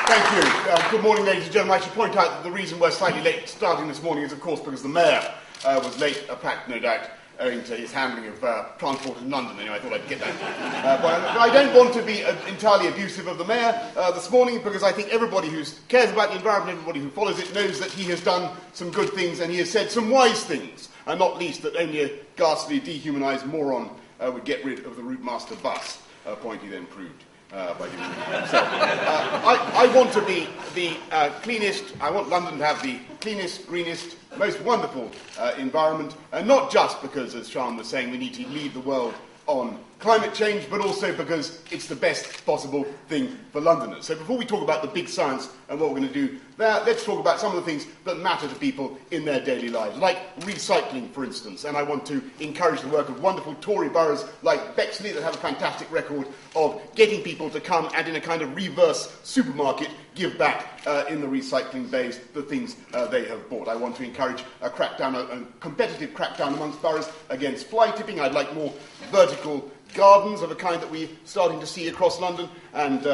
Thank you. Good morning, ladies and gentlemen. I should point out that the reason we're slightly late starting this morning is, of course, because the Mayor was late, perhaps, no doubt, owing to his handling of transport in London. Anyway, I thought I'd get that. But I don't want to be entirely abusive of the Mayor this morning, because I think everybody who cares about the environment, everybody who follows it, knows that he has done some good things and he has said some wise things, and not least that only a ghastly, dehumanised moron would get rid of the route master bus, a point he then proved. By doing himself. I want to be the cleanest, I want London to have the cleanest, greenest, most wonderful environment, and not just because, as Sean was saying, we need to lead the world on climate change, but also because it's the best possible thing for Londoners. So before we talk about the big science and what we're going to do there, let's talk about some of the things that matter to people in their daily lives, like recycling, for instance. And I want to encourage the work of wonderful Tory boroughs like Bexley that have a fantastic record of getting people to come and, in a kind of reverse supermarket, give back in the recycling bays the things they have bought. I want to encourage a crackdown, a competitive crackdown amongst boroughs against fly tipping. I'd like more vertical gardens of a kind that we're starting to see across London, and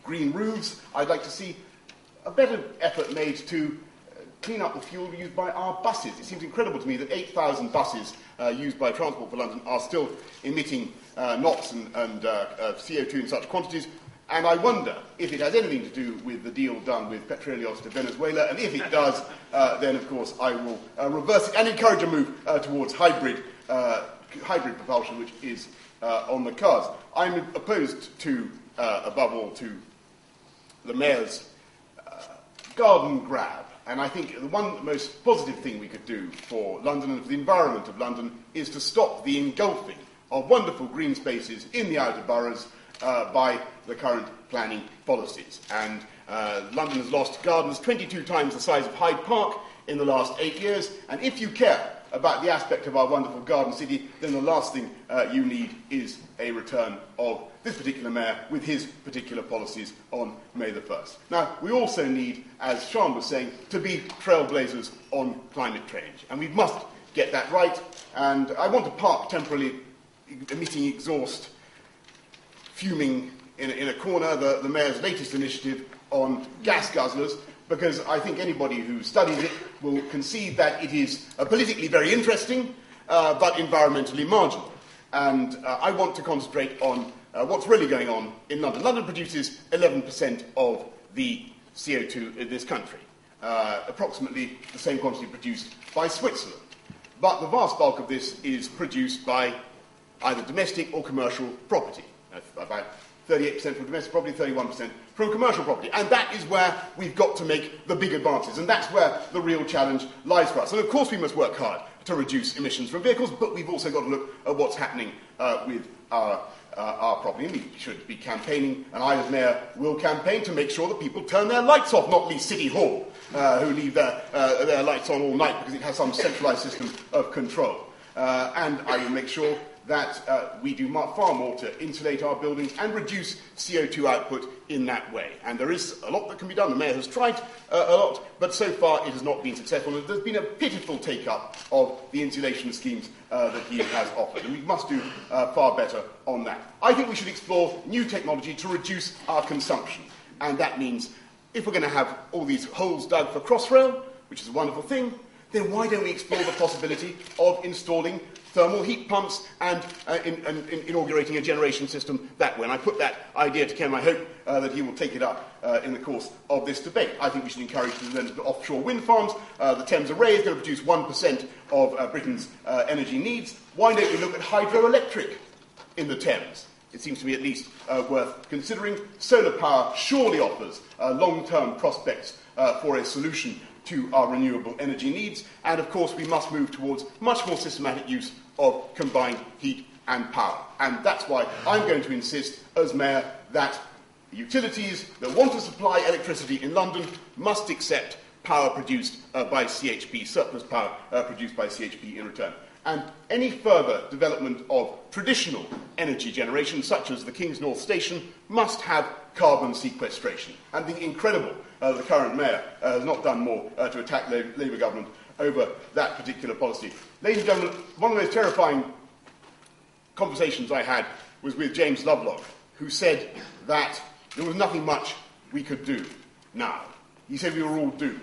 green roofs. I'd like to see a better effort made to clean up the fuel used by our buses. It seems incredible to me that 8,000 buses used by Transport for London are still emitting NOx and CO2 in such quantities. And I wonder if it has anything to do with the deal done with Petroleos de Venezuela, and if it does, then of course I will reverse it and encourage a move towards hybrid propulsion, which is on the cards. I'm opposed to, above all, to the Mayor's garden grab. And I think the most positive thing we could do for London and for the environment of London is to stop the engulfing of wonderful green spaces in the outer boroughs by the current planning policies. And London has lost gardens 22 times the size of Hyde Park in the last 8 years. And if you care about the aspect of our wonderful garden city, then the last thing you need is a return of this particular mayor with his particular policies on May the 1st. Now, we also need, as Sean was saying, to be trailblazers on climate change. And we must get that right. And I want to park temporarily emitting exhaust, fuming in a corner, the mayor's latest initiative on gas guzzlers, because I think anybody who studies it will concede that it is politically very interesting, but environmentally marginal. And I want to concentrate on what's really going on in London. London produces 11% of the CO2 in this country, approximately the same quantity produced by Switzerland. But the vast bulk of this is produced by either domestic or commercial property. About 38% from domestic property, 31% from commercial property. And that is where we've got to make the big advances. And that's where the real challenge lies for us. And of course we must work hard to reduce emissions from vehicles, but we've also got to look at what's happening with our property. And we should be campaigning, and I as Mayor will campaign to make sure that people turn their lights off, not least City Hall, who leave their lights on all night because it has some centralised system of control. And I will make sure that we do far more to insulate our buildings and reduce CO2 output in that way. And there is a lot that can be done. The Mayor has tried a lot, but so far it has not been successful. There's been a pitiful take-up of the insulation schemes that he has offered, and we must do far better on that. I think we should explore new technology to reduce our consumption, and that means if we're going to have all these holes dug for Crossrail, which is a wonderful thing, then why don't we explore the possibility of installing thermal heat pumps and inaugurating a generation system that way? And I put that idea to Ken. I hope that he will take it up in the course of this debate. I think we should encourage the offshore wind farms. The Thames Array is going to produce 1% of Britain's energy needs. Why don't we look at hydroelectric in the Thames? It seems to me at least worth considering. Solar power surely offers long-term prospects for a solution to our renewable energy needs. And of course we must move towards much more systematic use of combined heat and power. And that's why I'm going to insist as Mayor that utilities that want to supply electricity in London must accept power produced by CHP, surplus power produced by CHP in return. And any further development of traditional energy generation, such as the King's North Station, must have carbon sequestration. And the incredible, the current Mayor has not done more to attack Labour government over that particular policy. Ladies and gentlemen, one of the most terrifying conversations I had was with James Lovelock, who said that there was nothing much we could do now. He said we were all doomed.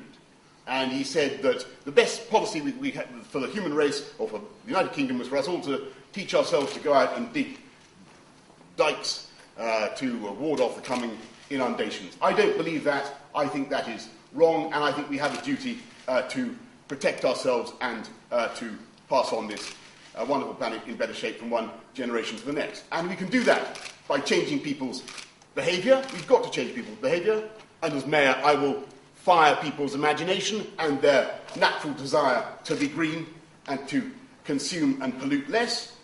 And he said that the best policy we had for the human race, or for the United Kingdom, was for us all to teach ourselves to go out and dig dikes to ward off the coming inundations. I don't believe that. I think that is wrong, and I think we have a duty to protect ourselves and to pass on this wonderful planet in better shape from one generation to the next. And we can do that by changing people's behaviour. We've got to change people's behaviour. And as mayor, I will fire people's imagination and their natural desire to be green and to consume and pollute less.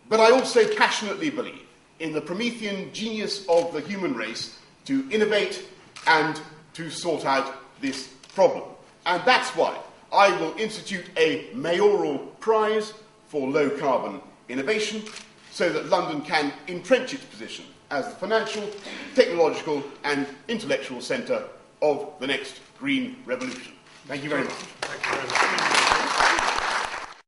But I also passionately believe in the Promethean genius of the human race to innovate and to sort out this problem. And that's why I will institute a mayoral prize for low-carbon innovation so that London can entrench its position as the financial, technological and intellectual centre of the next green revolution. Thank you very much. Thank you very much.